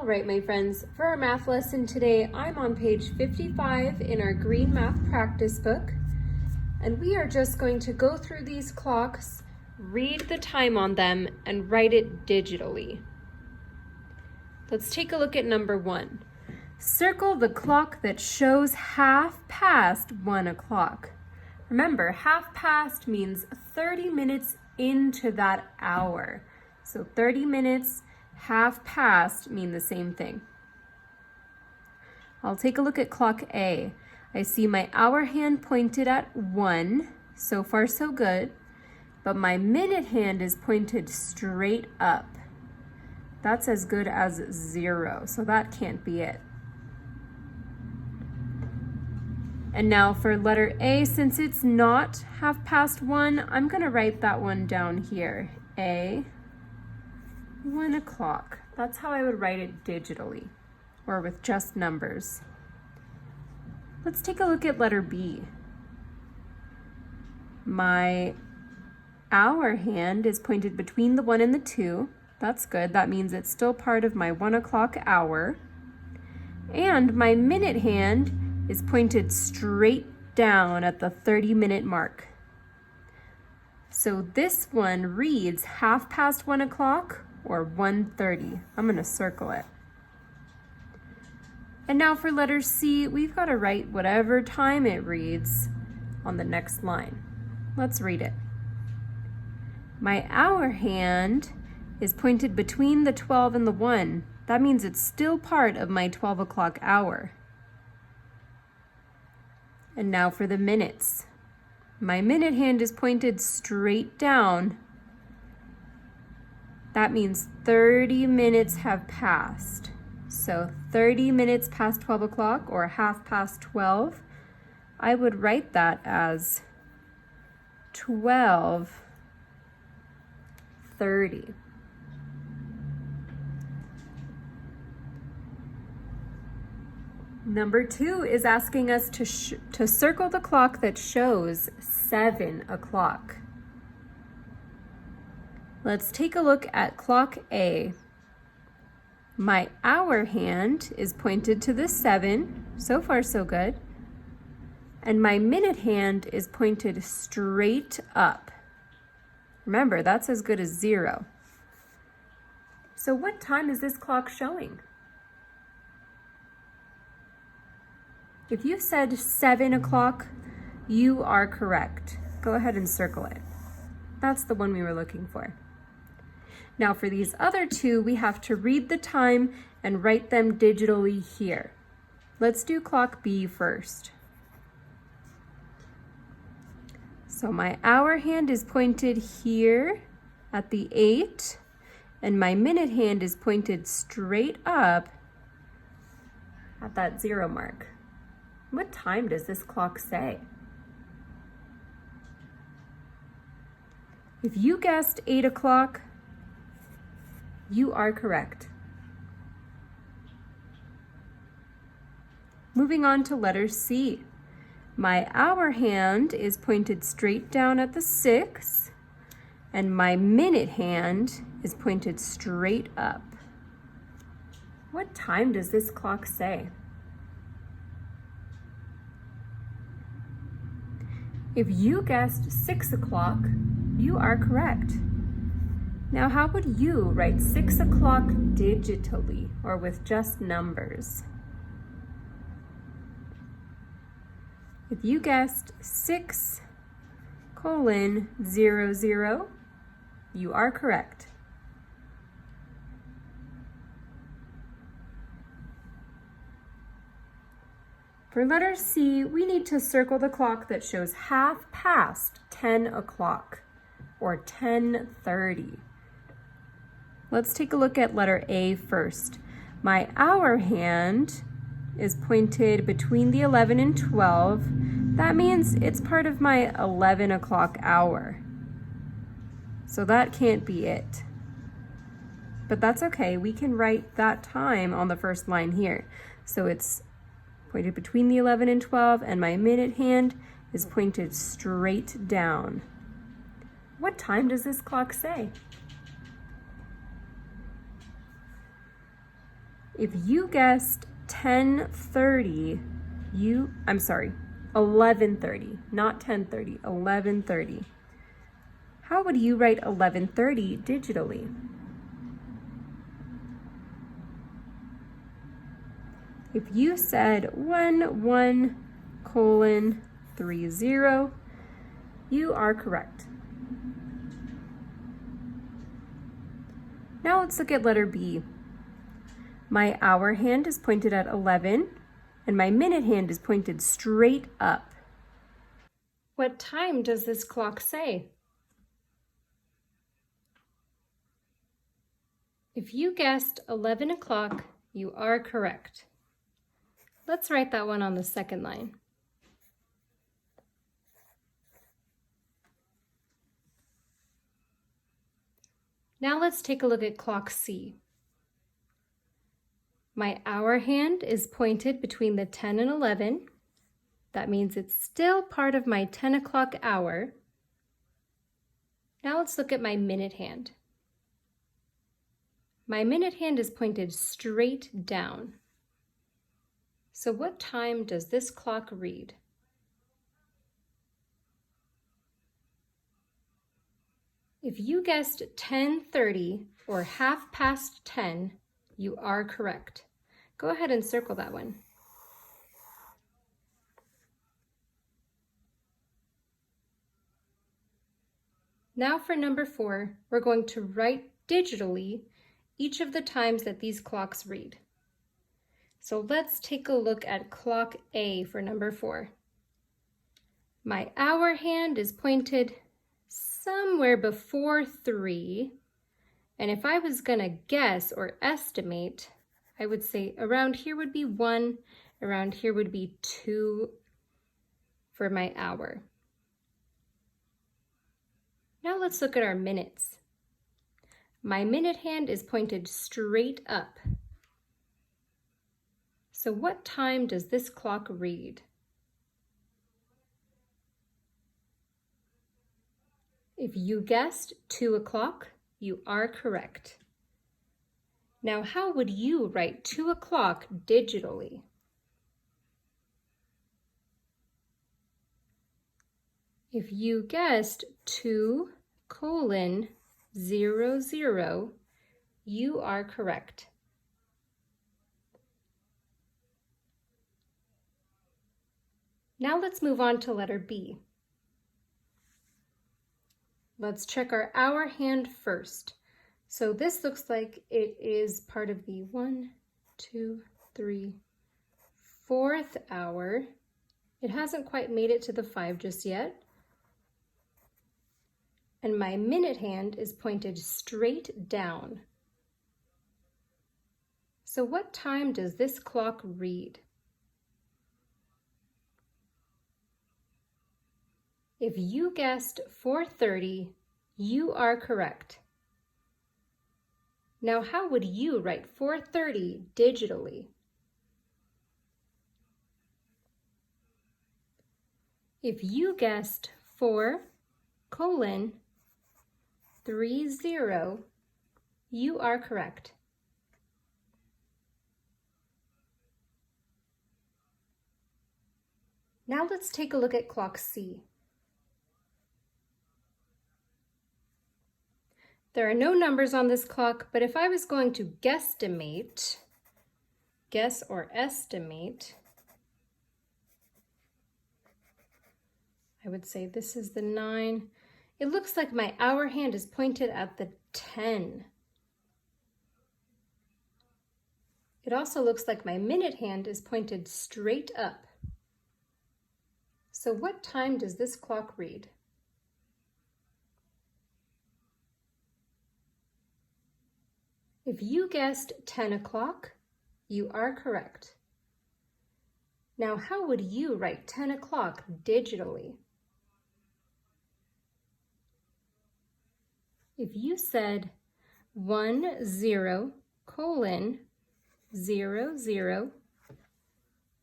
All right, my friends, for our math lesson today, I'm on page 55 in our green math practice book, and we are just going to go through these clocks, read the time on them, and write it digitally. Let's take a look at number 1. Circle the clock that shows 1 o'clock. Remember, 1/2 means 30 minutes into that hour. So 30 minutes, 1/2 mean the same thing. I'll take a look at clock A. I see my hour hand pointed at 1. So far, so good. But my minute hand is pointed straight up. That's as good as 0, so that can't be it. And now for letter A, since it's not 1/2, I'm going to write that one down here. A, 1 o'clock. That's how I would write it digitally, or with just numbers. Let's take a look at letter B. My hour hand is pointed between the 1 and the 2. That's good. That means it's still part of my 1 o'clock hour. And my minute hand is pointed straight down at the 30-minute mark. So this one reads 1 o'clock or 1:30. I'm going to circle it. And now for letter C, we've got to write whatever time it reads on the next line. Let's read it. My hour hand is pointed between the 12 and the 1. That means it's still part of my 12 o'clock hour. And now for the minutes. My minute hand is pointed straight down. That means 30 minutes have passed. So 30 minutes past 12 o'clock or 12:30. I would write that as 12:30. Number 2 is asking us to circle the clock that shows 7 o'clock. Let's take a look at clock A. My hour hand is pointed to the 7. So far, so good. And my minute hand is pointed straight up. Remember, that's as good as 0. So what time is this clock showing? If you said 7 o'clock, you are correct. Go ahead and circle it. That's the one we were looking for. Now for these other two, we have to read the time and write them digitally here. Let's do clock B first. So my hour hand is pointed here at the 8, and my minute hand is pointed straight up at that 0 mark. What time does this clock say? If you guessed 8 o'clock, you are correct. Moving on to letter C. My hour hand is pointed straight down at the 6, and my minute hand is pointed straight up. What time does this clock say? If you guessed 6 o'clock, you are correct. Now, how would you write 6 o'clock digitally or with just numbers? If you guessed 6:00, you are correct. For letter C, we need to circle the clock that shows 10 o'clock or 10:30. Let's take a look at letter A first. My hour hand is pointed between the 11 and 12. That means it's part of my 11 o'clock hour. So that can't be it. But that's okay. We can write that time on the first line here. So it's pointed between the 11 and 12, and my minute hand is pointed straight down. What time does this clock say? If you guessed 10:30, 11:30, not 10:30, 11:30. How would you write 11:30 digitally? If you said 11:30, you are correct. Now let's look at letter B. My hour hand is pointed at 11, and my minute hand is pointed straight up. What time does this clock say? If you guessed 11 o'clock, you are correct. Let's write that one on the second line. Now let's take a look at clock C. My hour hand is pointed between the 10 and 11. That means it's still part of my 10 o'clock hour. Now let's look at my minute hand. My minute hand is pointed straight down. So what time does this clock read? If you guessed 10:30 or 10:30, you are correct. Go ahead and circle that one. Now for number 4, we're going to write digitally each of the times that these clocks read. So let's take a look at clock A for number 4. My hour hand is pointed somewhere before 3, and if I was gonna guess or estimate, I would say around here would be 1, around here would be 2 for my hour. Now let's look at our minutes. My minute hand is pointed straight up. So what time does this clock read? If you guessed 2 o'clock, you are correct. Now, how would you write 2 o'clock digitally? If you guessed 2:00, you are correct. Now let's move on to letter B. Let's check our hour hand first. So this looks like it is part of the 1, 2, 3, 4th hour. It hasn't quite made it to the 5 just yet. And my minute hand is pointed straight down. So what time does this clock read? If you guessed 4:30, you are correct. Now, how would you write 4:30 digitally? If you guessed 4:30, you are correct. Now let's take a look at clock C. There are no numbers on this clock, but if I was going to guess or estimate, I would say this is the 9. It looks like my hour hand is pointed at the 10. It also looks like my minute hand is pointed straight up. So what time does this clock read? If you guessed 10 o'clock, you are correct. Now, how would you write 10 o'clock digitally? If you said 10:00,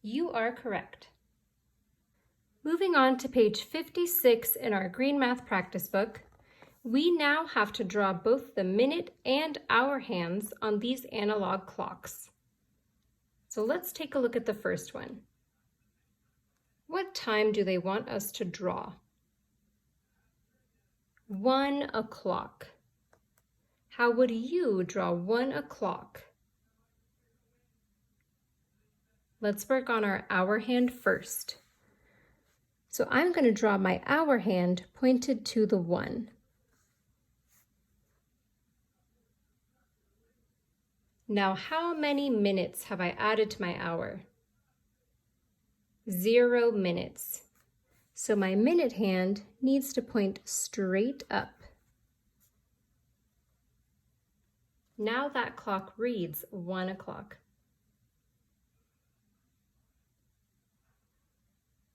you are correct. Moving on to page 56 in our Green Math Practice Book, we now have to draw both the minute and hour hands on these analog clocks. So let's take a look at the first one. What time do they want us to draw? 1 o'clock. How would you draw 1 o'clock? Let's work on our hour hand first. So I'm going to draw my hour hand pointed to the 1. Now, how many minutes have I added to my hour? 0 minutes. So my minute hand needs to point straight up. Now that clock reads 1 o'clock.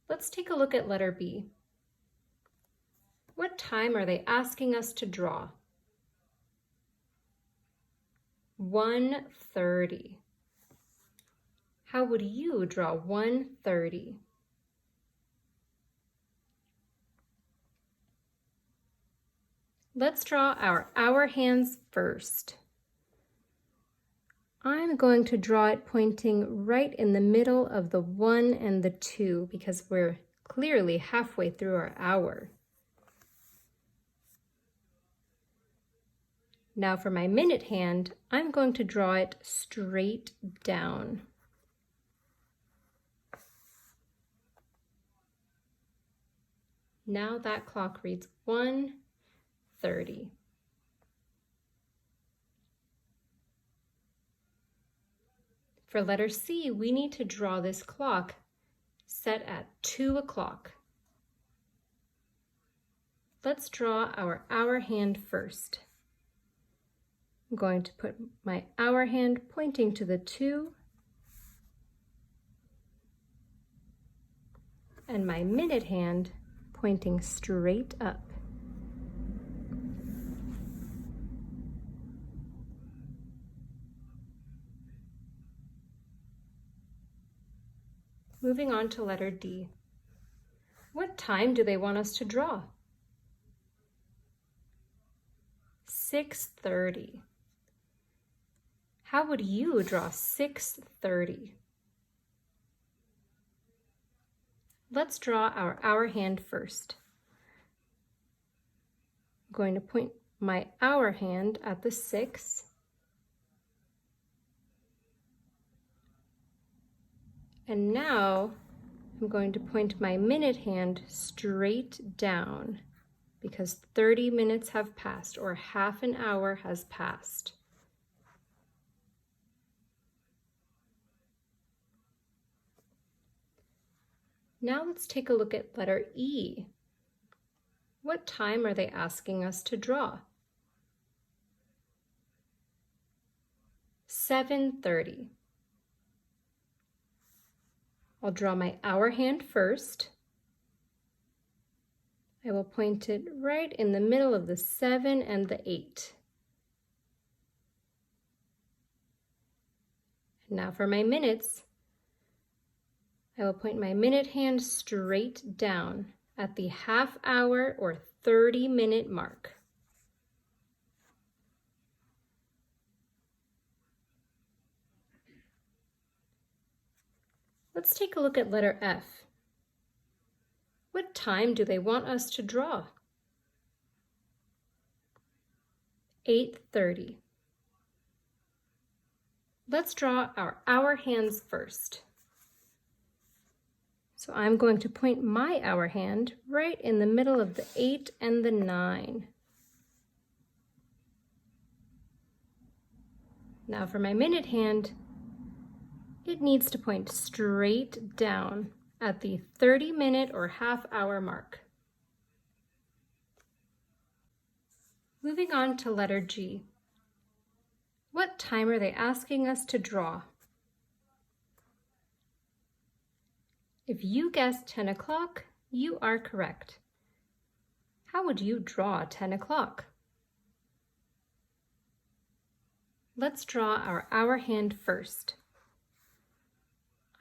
Let's take a look at letter B. What time are they asking us to draw? 1:30. How would you draw 1:30? Let's draw our hour hands first. I'm going to draw it pointing right in the middle of the 1 and the 2 because we're clearly halfway through our hour. Now for my minute hand, I'm going to draw it straight down. Now that clock reads 1:30. For letter C, we need to draw this clock set at 2 o'clock. Let's draw our hour hand first. I'm going to put my hour hand pointing to the 2 and my minute hand pointing straight up. Moving on to letter D. What time do they want us to draw? 6:30. How would you draw 6:30? Let's draw our hour hand first. I'm going to point my hour hand at the 6. And now I'm going to point my minute hand straight down because 30 minutes have passed, or half an hour has passed. Now let's take a look at letter E. What time are they asking us to draw? 7:30. I'll draw my hour hand first. I will point it right in the middle of the 7 and the 8. And now for my minutes. I will point my minute hand straight down at the half hour or 30-minute mark. Let's take a look at letter F. What time do they want us to draw? 8:30. Let's draw our hour hands first. So I'm going to point my hour hand right in the middle of the 8 and the 9. Now for my minute hand, it needs to point straight down at the 30-minute or half-hour mark. Moving on to letter G. What time are they asking us to draw? If you guessed 10 o'clock, you are correct. How would you draw 10 o'clock? Let's draw our hour hand first.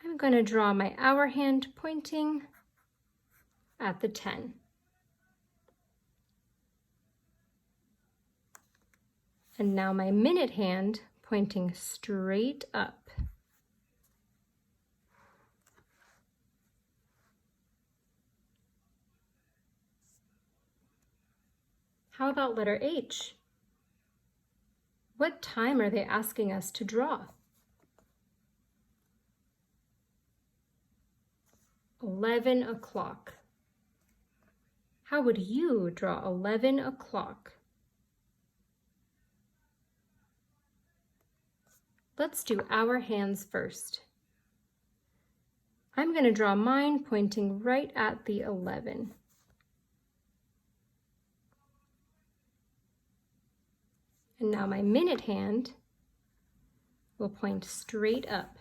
I'm going to draw my hour hand pointing at the 10. And now my minute hand pointing straight up. How about letter H? What time are they asking us to draw? 11 o'clock. How would you draw 11 o'clock? Let's do our hands first. I'm going to draw mine pointing right at the 11. And now my minute hand will point straight up.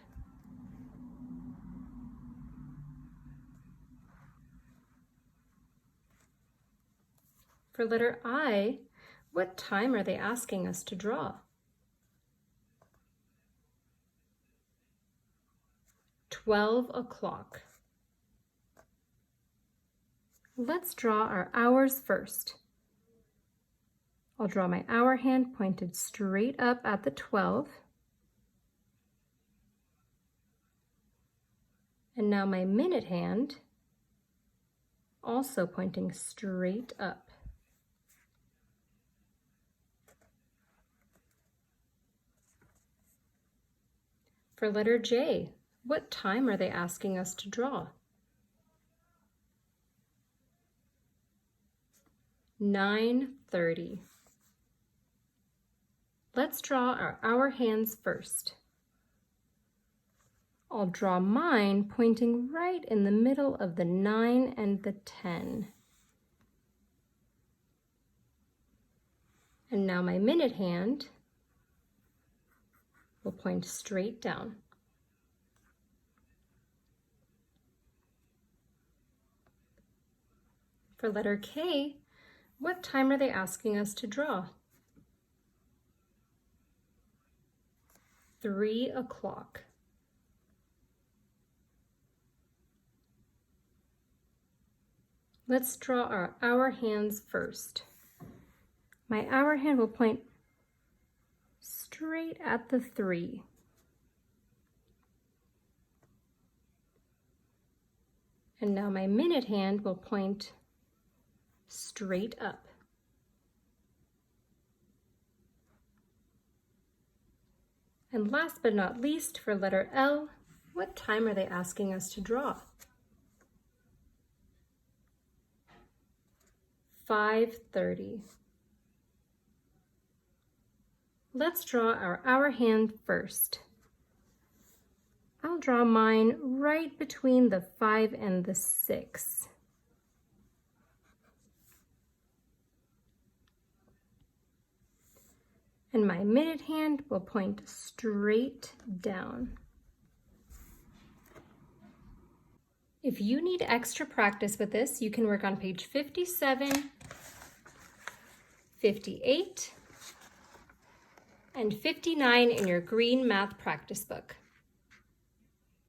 For letter I, what time are they asking us to draw? 12 o'clock. Let's draw our hours first. I'll draw my hour hand pointed straight up at the 12. And now my minute hand also pointing straight up. For letter J, what time are they asking us to draw? 9:30. Let's draw our hour hands first. I'll draw mine pointing right in the middle of the 9 and the 10. And now my minute hand will point straight down. For letter K, what time are they asking us to draw? 3 o'clock. Let's draw our hour hands first. My hour hand will point straight at the 3. And now my minute hand will point straight up. And last but not least, for letter L, what time are they asking us to draw? 5:30. Let's draw our hour hand first. I'll draw mine right between the 5 and the 6. And my minute hand will point straight down. If you need extra practice with this, you can work on page 57, 58, and 59 in your green math practice book.